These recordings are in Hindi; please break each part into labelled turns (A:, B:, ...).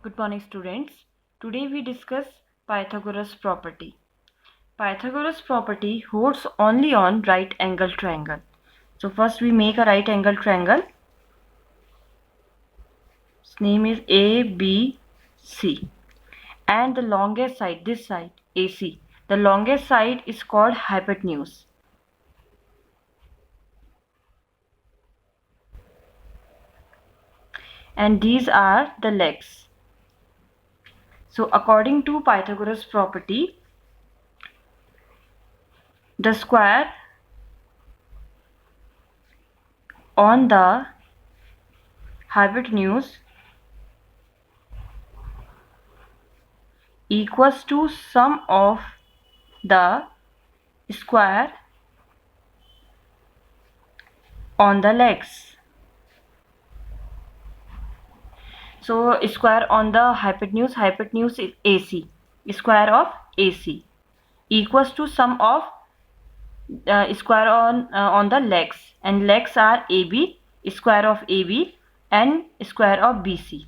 A: Good morning, students. Today we discuss Pythagoras property. Pythagoras property holds only on right angle triangle. So first we make a right angle triangle. Its name is ABC. And the longest side, this side, AC. The longest side is called hypotenuse. And these are the legs. So according to Pythagoras property, the square on the hypotenuse equals to sum of the square on the legs. So square on the hypotenuse is AC. Square of AC equals to sum of square on the legs, and legs are AB, square of AB, and square of BC.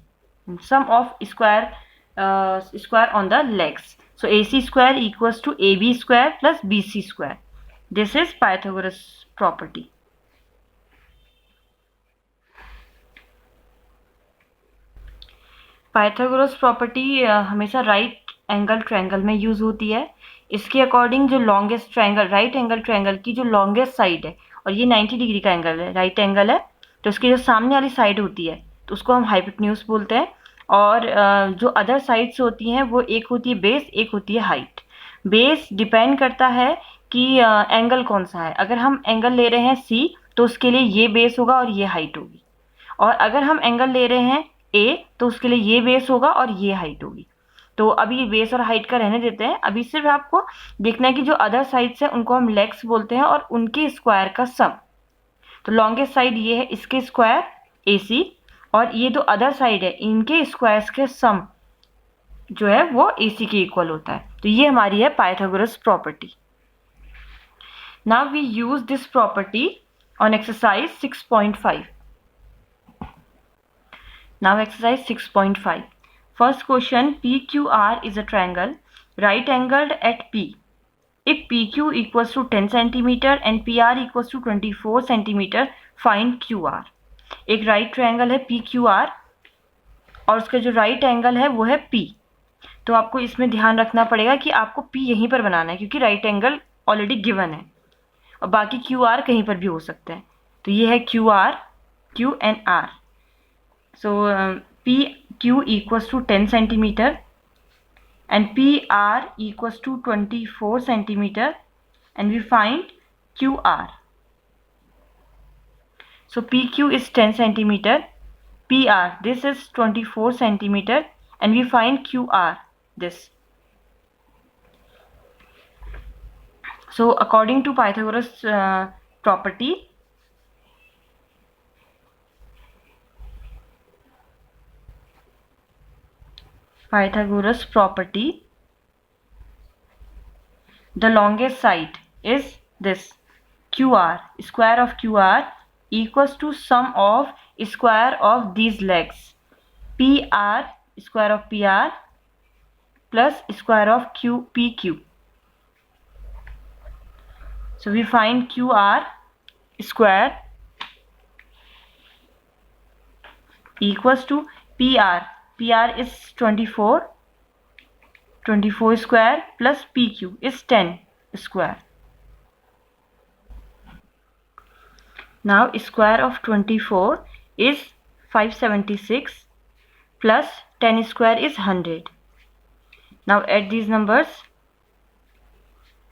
A: And sum of square on the legs. So AC square equals to AB square plus BC square. This is Pythagoras property. Pythagoras property हमेशा राइट एंगल ट्रायंगल में यूज होती है. इसके अकॉर्डिंग जो longest triangle, right angle triangle की जो लॉन्गेस्ट साइड है, और ये 90 डिग्री का एंगल है, राइट एंगल है, तो उसकी जो सामने वाली साइड होती है तो उसको हम हाइपोटेन्यूज बोलते हैं. और जो अदर साइड्स होती हैं वो एक होती है बेस, एक होती है हाइट. बेस डिपेंड करता है कि एंगल कौन सा है. अगर हम एंगल ले रहे हैं सी तो उसके लिए ये बेस होगा और ये हाइट होगी. और अगर हम एंगल ले रहे हैं ए तो उसके लिए ये बेस होगा और ये हाइट होगी. तो अभी बेस और हाइट का रहने देते हैं. अभी सिर्फ आपको देखना है कि जो अदर साइड्स हैं उनको हम लेग्स बोलते हैं और उनके स्क्वायर का सम. तो लॉन्गेस्ट साइड ये है, इसके स्क्वायर AC, और ये जो अदर साइड है इनके स्क्वायर्स के सम जो है वो AC के इक्वल होता है. तो ये हमारी है Pythagoras property. Now we use this property on exercise 6.5. Now exercise 6.5. First question, PQR is a triangle right angled at P. If PQ equals to 10 cm and PR equals to 24 cm, find QR. एक right triangle है PQR और उसका जो right angle है वो है P. तो आपको इसमें ध्यान रखना पड़ेगा कि आपको P यहीं पर बनाना है क्योंकि right angle already given है और बाकी QR कहीं पर भी हो सकता है. तो ये है QR, Q and R. So PQ equals to 10 centimeter and PR equals to 24 centimeter, and we find QR. So PQ is 10 centimeter, PR this is 24 centimeter, and we find QR this. So according to Pythagoras property, the longest side is this QR. Square of QR equals to sum of square of these legs, PR square of PR plus square of PQ. So we find QR square equals to PR. PR is 24 square plus PQ is 10 square. Now square of 24 is 576 plus 10 square is 100. Now add these numbers.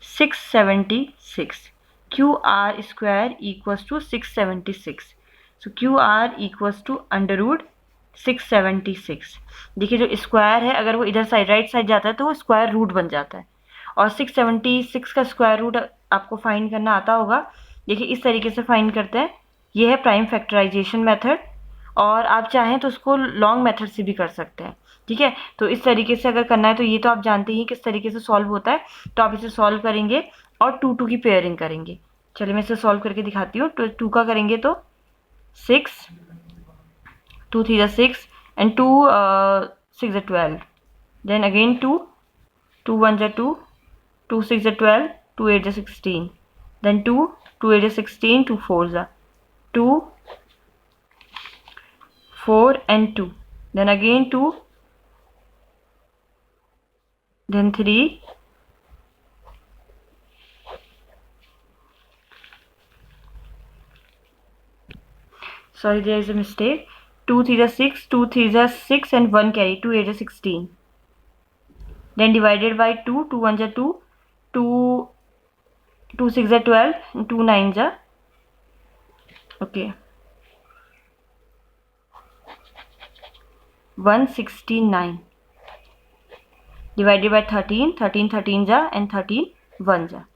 A: 676. QR square equals to 676. So QR equals to under root 676. देखिए जो स्क्वायर है अगर वो इधर साइड राइट साइड जाता है तो वो स्क्वायर रूट बन जाता है, और 676 का स्क्वायर रूट आपको फाइंड करना आता होगा. देखिए इस तरीके से फाइंड करते हैं. ये है प्राइम फैक्टराइजेशन मेथड, और आप चाहें तो उसको लॉन्ग मेथड से भी कर सकते हैं. ठीक है, तो इस तरीके से अगर करना है तो ये तो आप जानते ही किस तरीके से सॉल्व होता है. तो आप इसे सॉल्व करेंगे और 2 2 की पेयरिंग करेंगे. चलिए मैं इसे सॉल्व करके दिखाती हूँ. तो 2 का करेंगे तो 6, 2 3 6 and 2 6 are 12. Then again 2, 2 1 are 2, 2 6 are 12, 2 8 are 16. Then 2, 2 8 are 16, 2 4 are 2, 4 and 2. Then again 2, then 3, sorry, there is a mistake. 2 3 are 6, 2 3 are 6 and 1 carry, 2 8 are 16. Then divided by 2, 2 1 are 2, 2 2 6 are 12 and 2 9 are, okay, 169. Divided by 13, 13 13 are and 13 1 are.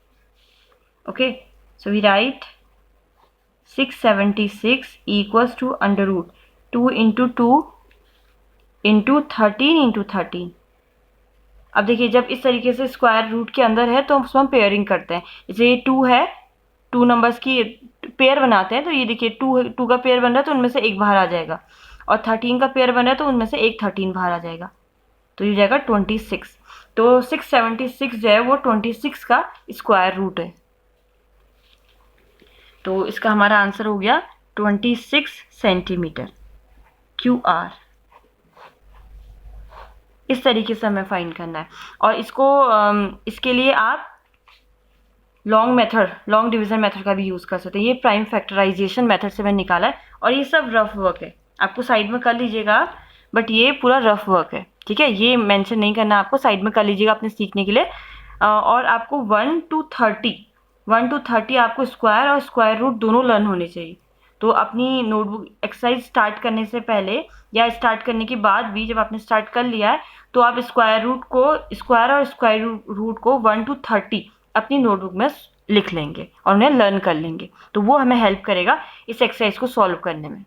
A: Okay, so we write 676 equals to under root 2 into 2 into 13 into 13. अब देखिए, जब इस तरीके से स्क्वायर रूट के अंदर है तो उसमें हम पेयरिंग करते हैं. जैसे ये 2 है, 2 नंबर्स की पेयर बनाते हैं, तो ये देखिए 2 का पेयर बन रहा है तो उनमें से एक बाहर आ जाएगा, और 13 का पेयर बन रहा है तो उनमें से एक 13 बाहर आ जाएगा, तो ये जाएगा 26. तो 676 जो है वो 26 का स्क्वायर रूट है. तो इसका हमारा आंसर हो गया 26 सेंटीमीटर QR. इस तरीके से हमें फाइंड करना है. और इसको इसके लिए आप लॉन्ग डिवीजन मेथड का भी यूज़ कर सकते हैं. ये प्राइम फैक्टराइजेशन मेथड से मैंने निकाला है, और ये सब रफ वर्क है, आपको साइड में कर लीजिएगा आप, बट ये पूरा रफ वर्क है, ठीक है. ये मेंशन नहीं करना, आपको साइड में कर लीजिएगा अपने सीखने के लिए. और आपको 1 to 30 आपको स्क्वायर और स्क्वायर रूट दोनों लर्न होने चाहिए. तो अपनी नोटबुक एक्सरसाइज स्टार्ट करने से पहले या स्टार्ट करने के बाद भी, जब आपने स्टार्ट कर लिया है, तो आप स्क्वायर और स्क्वायर रूट को 1 to 30 अपनी नोटबुक में लिख लेंगे और उन्हें लर्न कर लेंगे. तो वो हमें हेल्प करेगा इस एक्सरसाइज को सॉल्व करने में.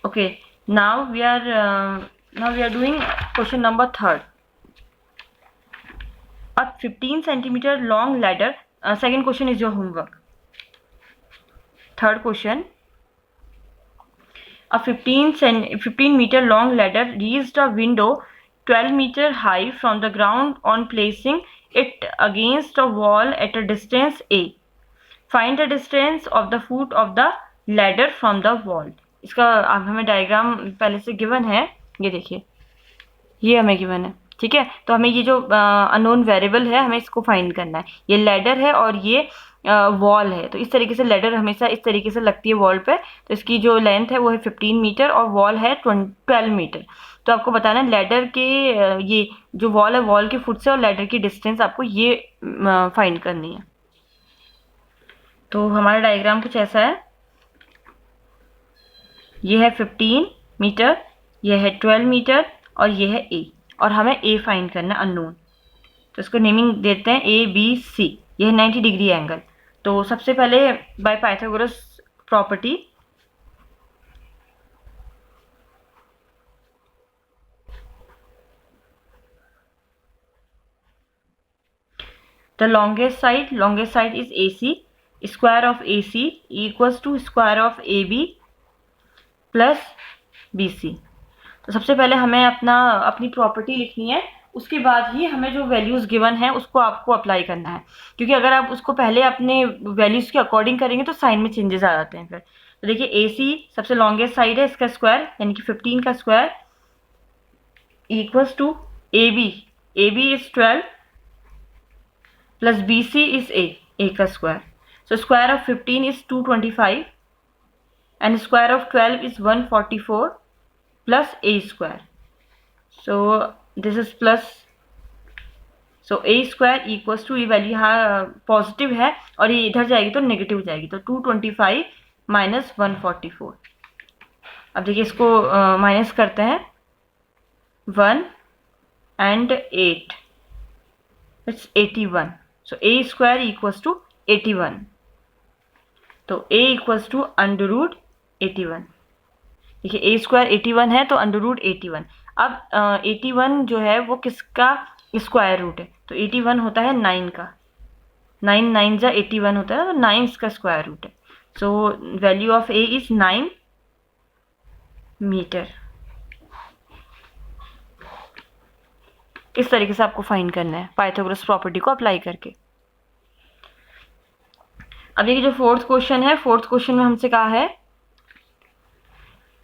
A: Okay, now we are doing question number 3. A 15 centimeter long ladder. Second question is your homework. Third question. A 15 meter long ladder reached a window 12 meter high from the ground on placing it against a wall at a distance A. Find the distance of the foot of the ladder from the wall. इसका अब हमें डायग्राम पहले से गिवन है, ये देखिए, ये हमें गिवन है, ठीक है. तो हमें ये जो अननोन वेरिएबल है, हमें इसको फाइंड करना है. ये लैडर है और ये वॉल है. तो इस तरीके से लैडर हमेशा इस तरीके से लगती है वॉल पे. तो इसकी जो लेंथ है वो है 15 मीटर और वॉल है 12 मीटर. तो आपको बताना है लैडर के ये जो वॉल है, वॉल के फुट से और लैडर की डिस्टेंस आपको ये फाइंड करनी है. तो हमारा डायग्राम कुछ ऐसा है. ये है 15 मीटर, ये है 12 मीटर और ये है A. और हमें A फाइंड करना है अननोन. तो इसको नेमिंग देते हैं ABC. ये है 90 डिग्री एंगल. तो सबसे पहले by Pythagoras property the longest side is AC. Square of AC equals to square of AB plus BC. तो सबसे पहले हमें अपनी प्रॉपर्टी लिखनी है, उसके बाद ही हमें जो वैल्यूज़ गिवन है उसको आपको अप्लाई करना है. क्योंकि अगर आप उसको पहले अपने वैल्यूज़ के अकॉर्डिंग करेंगे तो साइन में चेंजेस आ जाते हैं फिर. तो देखिए AC सबसे लॉन्गेस्ट साइड है, इसका स्क्वायर यानी कि 15 का square equals to AB is 12 plus BC is A का square. So square of 15 is 225 and square of 12 is 144 plus A square. So this is plus, so A square equals to, ये वैल्यू यहाँ पॉजिटिव है और ये इधर जाएगी तो नेगेटिव हो जाएगी. तो 225 माइनस 144. अब देखिए इसको माइनस करते हैं. 1 and 8, it's 81. So A square equals to 81. तो A equals to under root 81. देखिए A स्क्वायर 81 है तो अंडर रूट 81. अब 81 जो है वो किसका स्क्वायर रूट है? तो 81 होता है 9 का. 9 9 जा 81 होता है, तो 9 इसका स्क्वायर रूट है. So value of A is 9 metre. इस तरीके से आपको फाइंड करना है पाइथागोरस प्रॉपर्टी को अप्लाई करके। अब देखिए जो फोर्थ क्वेश्चन है, फोर्थ क्वेश्चन में हमसे कहा है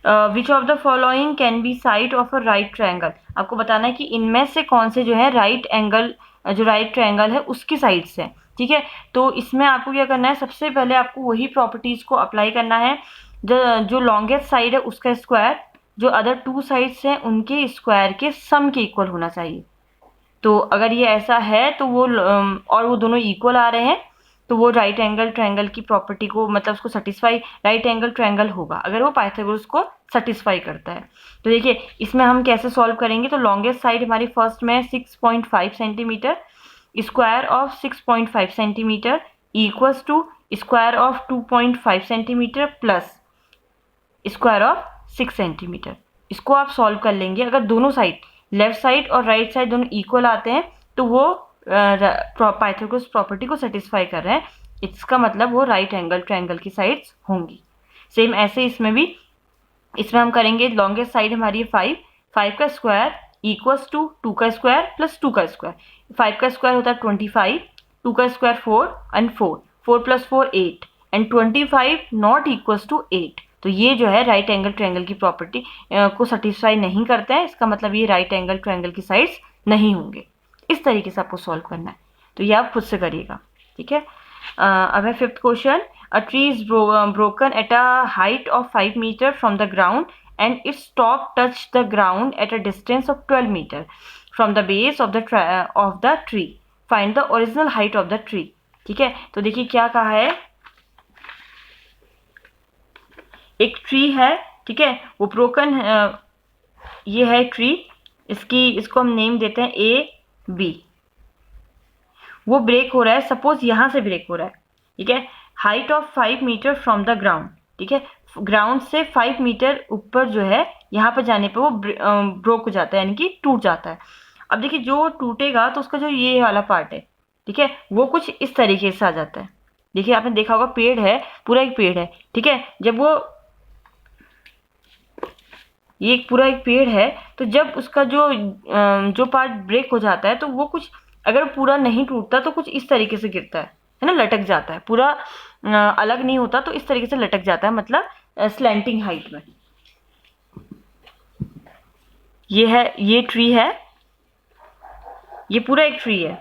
A: which of the following can be side of a right triangle. आपको बताना है कि इनमें से कौन से जो है राइट एंगल, जो राइट ट्रायंगल है उसकी साइड्स है। ठीक है, तो इसमें आपको क्या करना है, सबसे पहले आपको वही प्रॉपर्टीज को अप्लाई करना है। जो लॉन्गेस्ट साइड है उसका स्क्वायर जो अदर टू साइड्स हैं उनके स्क्वायर के सम के इक्वल होना चाहिए। तो अगर ये ऐसा है तो वो और वो दोनों इक्वल आ रहे हैं तो वो राइट एंगल ट्रायंगल की प्रॉपर्टी को, मतलब उसको सेटिस्फाई, राइट एंगल ट्रायंगल होगा अगर वो पाइथागोरस को सेटिस्फाई करता है। तो देखिए इसमें हम कैसे सॉल्व करेंगे, तो लॉन्गेस्ट साइड हमारी फर्स्ट में 6.5 centimetre, square of 6.5 centimetre equals to square of 2.5 centimetre plus square of 6 centimetre. इसको आप सॉल्व कर लेंगे। अगर दोनों साइड, लेफ्ट साइड और राइट साइड दोनों इक्वल आते हैं तो वो पाइथागोरस प्रॉपर्टी को सेटिस्फाई कर रहे हैं, इसका मतलब वो राइट एंगल ट्रायंगल की साइड्स होंगी। सेम ऐसे इसमें भी, इसमें हम करेंगे लॉन्गेस्ट साइड हमारी 5 का स्क्वायर इक्वल्स टू 2 का स्क्वायर प्लस 2 का स्क्वायर। 5 का स्क्वायर होता है 25, 2 का square 4 and 4 plus 4 8 and 25 not equals to 8। तो ये जो है राइट एंगल ट्रायंगल की प्रॉपर्टी को सेटिस्फाई नहीं करते हैं, इसका मतलब ये राइट एंगल ट्रायंगल की साइड्स नहीं होंगे। इस तरीके से आपको सॉल्व करना है, तो ये आप खुद से करिएगा। ठीक है, अब है fifth question. A tree is broken at a height of 5 metre from the ground and its top touch the ground at a distance of 12 metre from the base of the tree, find the original height of the tree. ठीक है, तो देखिए क्या कहा है, एक ट्री है, ठीक है, वो ब्रोकन, ये है ट्री, इसको हम नेम देते हैं ए बी। वो ब्रेक हो रहा है, सपोज यहां से ब्रेक हो रहा है। ठीक है, height of 5 metre from the ground. ठीक है, ग्राउंड से 5 मीटर ऊपर जो है, यहाँ पर जाने पे वो ब्रोक हो जाता है, यानी कि टूट जाता है। अब देखिए जो टूटेगा तो उसका जो ये वाला पार्ट है, ठीक है, वो कुछ इस तरीके से आ जाता है। देखिए आपने देखा होगा पेड़ है, पूरा एक पेड़ है, ठीक है, जब वो, ये एक पूरा एक पेड़ है, तो जब उसका जो पार्ट ब्रेक हो जाता है तो वो कुछ, अगर पूरा नहीं टूटता तो कुछ इस तरीके से गिरता है ना, लटक जाता है, पूरा अलग नहीं होता, तो इस तरीके से लटक जाता है, मतलब स्लैंटिंग हाइट में। ये है, ये ट्री है, ये पूरा एक ट्री है।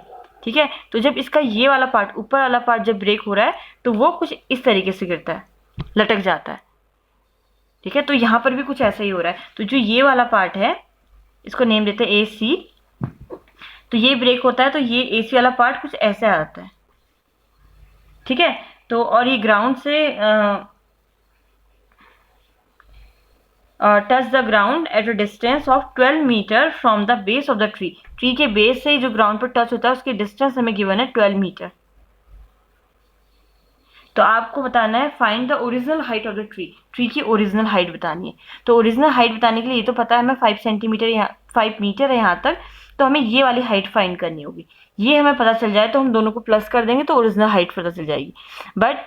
A: ठीक है, तो जब इसका ये वाला पार्ट, ऊपर वाला पार्ट जब ब्रेक हो रहा है तो वो कुछ इस तरीके से गिरता है, लटक जाता है। ठीक है, तो यहाँ पर भी कुछ ऐसा ही हो रहा है। तो जो ये वाला पार्ट है, इसको नेम देते हैं ए सी। तो ये ब्रेक होता है तो ये ए सी वाला पार्ट कुछ ऐसे आता है। ठीक है, तो और ये ग्राउंड से touch the ground at a distance of 12 metre from the base of the tree. Tree के बेस से जो ग्राउंड पर टच होता है उसकी डिस्टेंस हमें गिवन है 12 मीटर। तो आपको बताना है find the original height of the tree. Tree की ओरिजिनल हाइट बतानी है। तो ओरिजिनल हाइट बताने के लिए ये तो पता है हमें 5 सेंटीमीटर, यहाँ 5 मीटर है यहाँ तक, तो हमें ये वाली हाइट फाइंड करनी होगी। ये हमें पता चल जाए तो हम दोनों को प्लस कर देंगे तो ओरिजिनल हाइट पता चल जाएगी। बट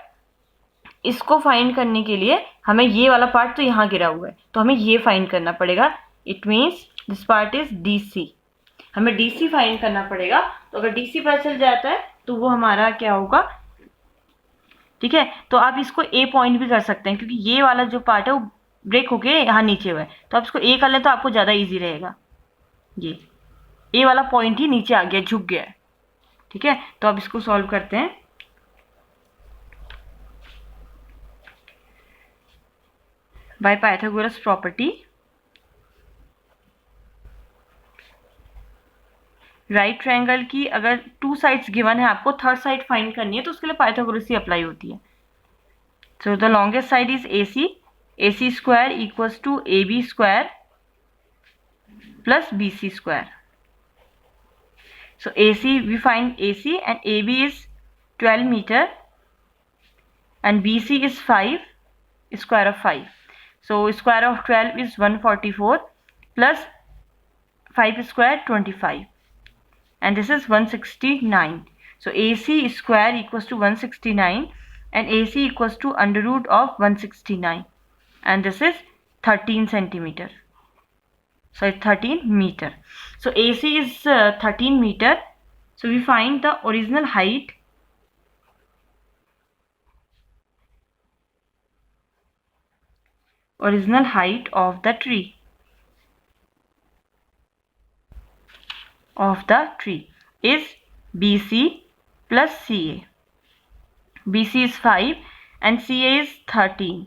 A: इसको फाइंड करने के लिए हमें ये वाला पार्ट तो यहाँ गिरा हुआ है, तो हमें ये फाइंड करना पड़ेगा। It means this part is D C, हमें डी सी फाइंड करना पड़ेगा। तो अगर डी सी पता चल जाता है तो वो हमारा क्या होगा। ठीक है, तो आप इसको ए पॉइंट भी कर सकते हैं, क्योंकि ये वाला जो पार्ट है वो ब्रेक होके यहाँ नीचे हुआ है, तो आप इसको ए कर लें तो आपको ज़्यादा इजी रहेगा। ये ए वाला पॉइंट ही नीचे आ गया, झुक गया है। ठीक है, तो अब इसको सॉल्व करते हैं। By Pythagoras property, right triangle की अगर टू साइड्स गिवन है, आपको थर्ड साइड फाइंड करनी है तो उसके लिए पाइथागोरस ही अप्लाई होती है। So the longest side is A C square equals to A B square plus B C square. So AC, we find AC and AB is 12 meter and BC is 5, square of 5. So square of 12 is 144 plus 5 square 25 and this is 169. So AC square equals to 169 and AC equals to under root of 169 and this is 13 centimeter. sorry, 13 meter. So AC is 13 meter. So we find the original height of the tree is BC plus CA. BC is 5 and CA is 13.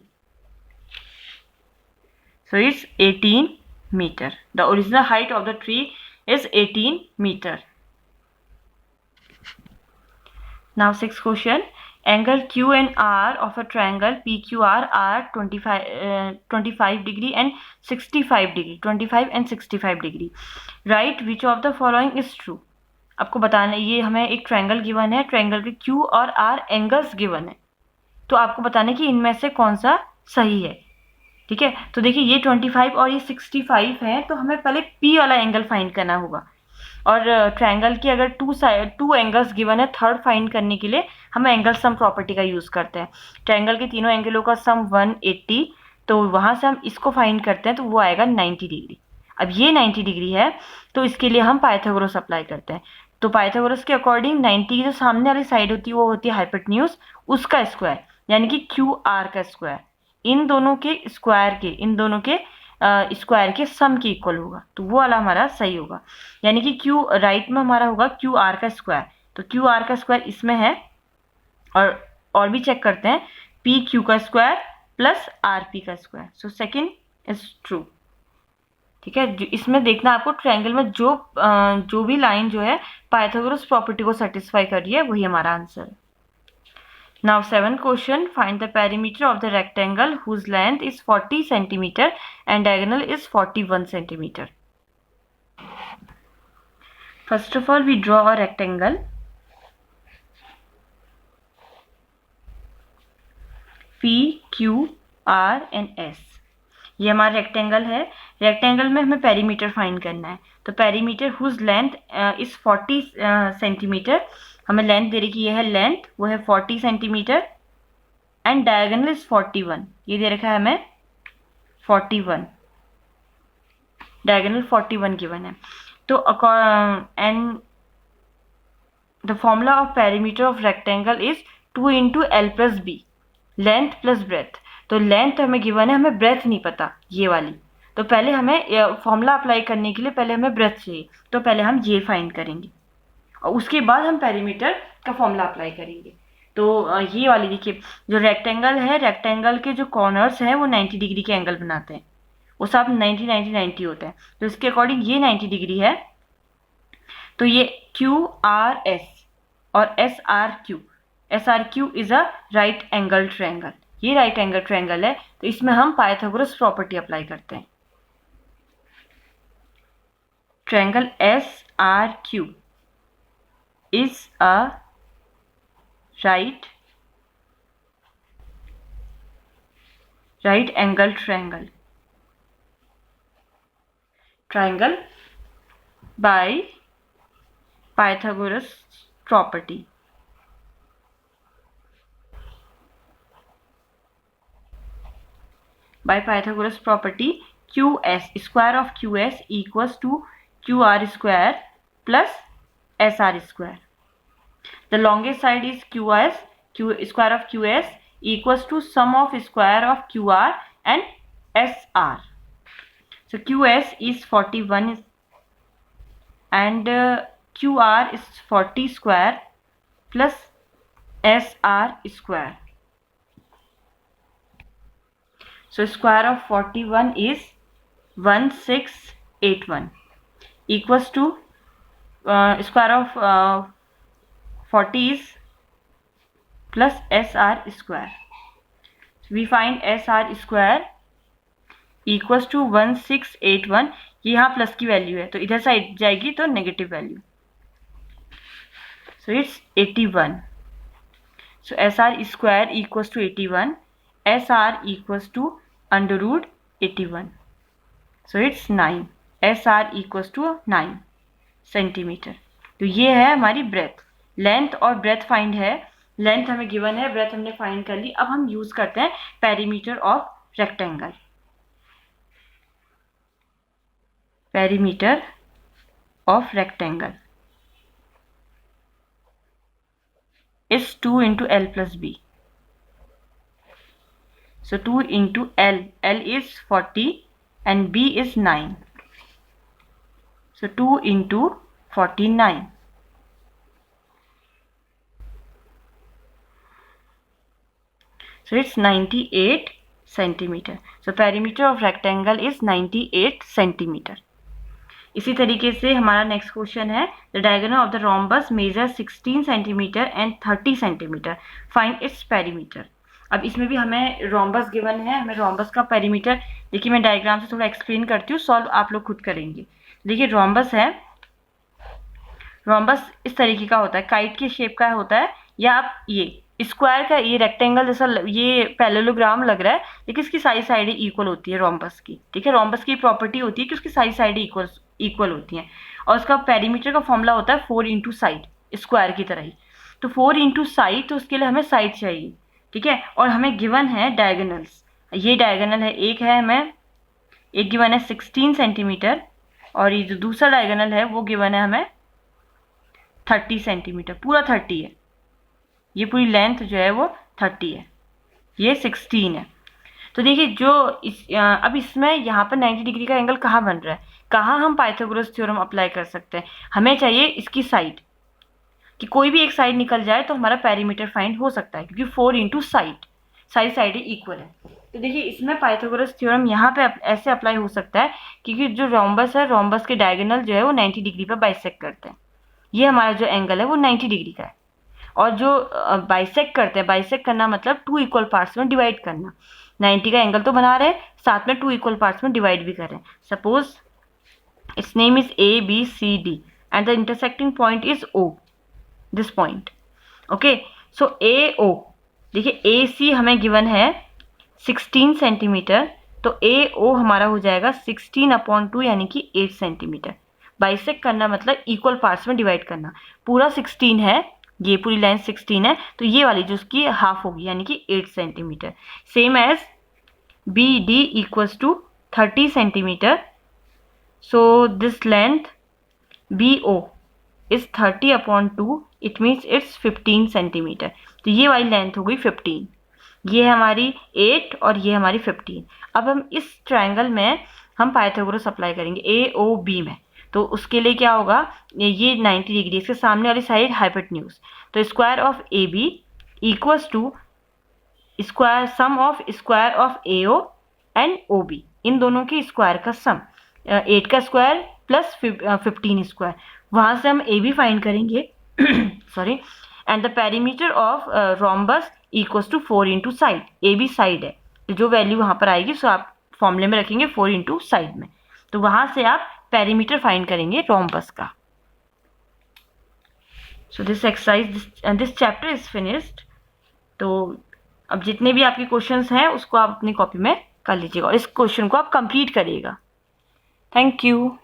A: So it's 18 meter. The original height of the tree is 18 meter. Now sixth question. Angle Q and R of a triangle PQR are 25 degree and 65 degree. 25 and 65 degree. Write which of the following is true. आपको बताना है, ये हमें एक ट्रायंगल गिवन है, ट्रायंगल के Q और R एंगल्स गिवन है, तो आपको बताना है कि इनमें से कौन सा सही है. ठीक है, तो देखिए ये 25 और ये 65 है, तो हमें पहले P वाला एंगल फाइंड करना होगा. और ट्रायंगल की अगर टू एंगल्स गिवन है, थर्ड फाइंड करने के लिए हम एंगल सम प्रॉपर्टी का यूज करते हैं. ट्रायंगल के तीनों एंगलों का सम 180, तो वहां से हम इसको फाइंड करते हैं, तो वो आएगा 90 डिग्री. अब ये 90 डिग्री है, तो इसके लिए हम पाइथागोरस अप्लाई करते हैं. तो पाइथागोरस के अकॉर्डिंग 90 की जो सामने वाली साइड होती है वो होती है हाइपोटेन्यूज, उसका स्क्वायर यानी कि क्यू आर का स्क्वायर इन दोनों के स्क्वायर के सम के इक्वल होगा, तो वो वाला हमारा सही होगा. यानी कि क्यू राइट में हमारा होगा क्यू आर का स्क्वायर, तो क्यू आर का स्क्वायर इसमें है. और भी चेक करते हैं, पी क्यू का स्क्वायर प्लस आर पी का square. So second is true. ठीक है, इसमें देखना आपको ट्रायंगल में जो भी लाइन जो है पाइथागोरस प्रॉपर्टी को सेटिस्फाई कर रही है, वही हमारा आंसर है. Now 7th question, find the perimeter of the rectangle whose length is 40 centimeter and diagonal is 41 centimeter. First of all, we draw a rectangle. P, Q, R and S. ये हमारा रेक्टेंगल है. रेक्टेंगल में हमें पेरीमीटर फाइंड करना है, तो perimeter whose length is 40 centimetre. हमें लेंथ दे रही है, ये है लेंथ, वो है 40 सेंटीमीटर एंड डायगोनल इज 41. ये दे रखा है हमें 41, डायगोनल 41 गिवन है. तो and the formula of perimeter of rectangle is 2 into L plus B, length plus breadth. तो लेंथ हमें गिवन है, हमें ब्रेथ नहीं पता ये वाली, तो पहले हमें फॉर्मूला अप्लाई करने के लिए पहले हमें ब्रेथ चाहिए, तो पहले हम ये फाइंड करेंगे और उसके बाद हम पेरीमीटर का फॉर्मूला अप्लाई करेंगे. तो ये वाली देखिए, जो रेक्टेंगल है, रेक्टेंगल के जो कॉर्नर्स हैं वो 90 डिग्री के एंगल बनाते हैं, वो सब 90 90 90 होते हैं. तो इसके अकॉर्डिंग ये 90 डिग्री है, तो ये क्यू आर एस और S R Q is a right angle triangle. ये राइट एंगल ट्रायंगल है, तो इसमें हम पाइथागोरस प्रॉपर्टी अप्लाई करते हैं. Triangle S R Q is a right angle triangle by Pythagoras property. By Pythagoras property, QS, square of QS equals to QR square plus SR square. The longest side is QS, square of QS equals to sum of square of QR and SR. So QS is 41 and QR is 40 square plus SR square. So square of 41 is 1681 equals to square of 40 is plus SR square. So we find SR square equals to 1681. ये यहाँ प्लस की वैल्यू है, तो इधर साइड जाएगी तो negative value. So it's 81. So SR square equals to 81. SR equals to under root 81. So it's 9. SR equals to 9 centimetre. तो ये है हमारी ब्रेथ. लेंथ और ब्रेथ फाइंड है. लेंथ हमें गिवन है, ब्रेथ हमने फाइंड कर ली. अब हम यूज करते हैं perimeter of rectangle. perimeter of rectangle is 2 into L plus B. So 2 into L, L is 40 and B is 9. So 2 into 49. So it's 98 centimeter. So perimeter of rectangle is 98 centimeter. इसी तरीके से हमारा नेक्स्ट क्वेश्चन है, the diagonal of the rhombus measure 16 centimetre and 30 centimetre, find its perimeter. अब इसमें भी हमें रोम्बस गिवन है, हमें रोम्बस का पेरीमीटर, देखिए मैं डायग्राम से थोड़ा एक्सप्लेन करती हूँ, सॉल्व आप लोग खुद करेंगे. देखिए रोम्बस है, रोम्बस इस तरीके का होता है, काइट के शेप का होता है, या आप ये स्क्वायर का, ये रेक्टेंगल जैसा, ये पैरेललोग्राम लग रहा है, लेकिन इसकी सारी साइडें इक्वल होती है रोम्बस की. ठीक है, रोम्बस की प्रॉपर्टी होती है कि उसकी सारी साइडें इक्वल होती हैं, और उसका पेरीमीटर का फॉर्मूला होता है 4 इंटू साइड, स्क्वायर की तरह ही. तो 4 इंटू साइड, तो उसके लिए हमें साइड चाहिए. ठीक है, और हमें गिवन है डायगोनल्स, ये डायगोनल है, एक है हमें, एक गिवन है 16 सेंटीमीटर, और ये जो दूसरा डायगोनल है वो गिवन है हमें 30 सेंटीमीटर, पूरा 30 है, ये पूरी लेंथ जो है वो 30 है, ये 16 है. तो देखिए जो अब इसमें यहाँ पर 90 डिग्री का एंगल कहाँ बन रहा है, कहाँ हम पाइथागोरस थ्योरम अप्लाई कर सकते हैं. हमें चाहिए इसकी साइड, कि कोई भी एक साइड निकल जाए तो हमारा पेरीमीटर फाइंड हो सकता है, क्योंकि 4 इंटू साइड, सारी साइडें इक्वल है. तो देखिए इसमें पाइथागोरस थ्योरम यहाँ पे ऐसे अप्लाई हो सकता है, क्योंकि जो रोम्बस है, रोम्बस के डायगोनल जो है वो 90 डिग्री पर बाइसेक्ट करते हैं. ये हमारा जो एंगल है वो 90 डिग्री का है, और जो बाइसेक्ट करते हैं, बाइसेक्ट करना मतलब 2 इक्वल पार्ट्स में डिवाइड करना. 90 का एंगल तो बना रहे हैं, साथ में 2 इक्वल पार्ट्स में डिवाइड भी कर रहे हैं. Suppose it's name is ABCD and the intersecting point is O, this point. Okay, so AO, देखिए AC हमें गिवन है 16 सेंटीमीटर, तो AO हमारा हो जाएगा 16/2 यानी कि 8 सेंटीमीटर. बाइसेक्ट करना मतलब इक्वल पार्ट्स में डिवाइड करना. पूरा 16 है, ये पूरी लेंथ 16 है, तो ये वाली जो उसकी हाफ होगी यानी कि 8 centimetre. Same as BD equals to 30 centimetre, so this length BO is 30/2, it means its 15 centimetre. तो ये वाली लेंथ हो गई 15, ये है हमारी 8 और ये हमारी 15. अब हम इस ट्रायंगल में हम पाइथागोरस अप्लाई करेंगे AOB में. तो उसके लिए क्या होगा, ये 90 डिग्री, इसके सामने वाली साइड हाइपोटेन्यूज, तो square of AB equals to square sum of square of AO and OB, इन दोनों के स्क्वायर का सम, 8 का स्क्वायर प्लस 15 स्क्वायर. वहां से हम AB फाइंड करेंगे sorry, and the perimeter of rhombus equals to 4 into side. AB side है, तो जो वैल्यू वहां पर आएगी सो आप फॉर्मूले में रखेंगे 4 इंटू साइड में, तो वहां से आप पेरीमीटर फाइंड करेंगे रोम्बस का. So this exercise, this chapter is finished. तो अब जितने भी आपके क्वेश्चंस हैं उसको आप अपनी कॉपी में कर लीजिएगा और इस क्वेश्चन को आप कंप्लीट करिएगा. Thank you.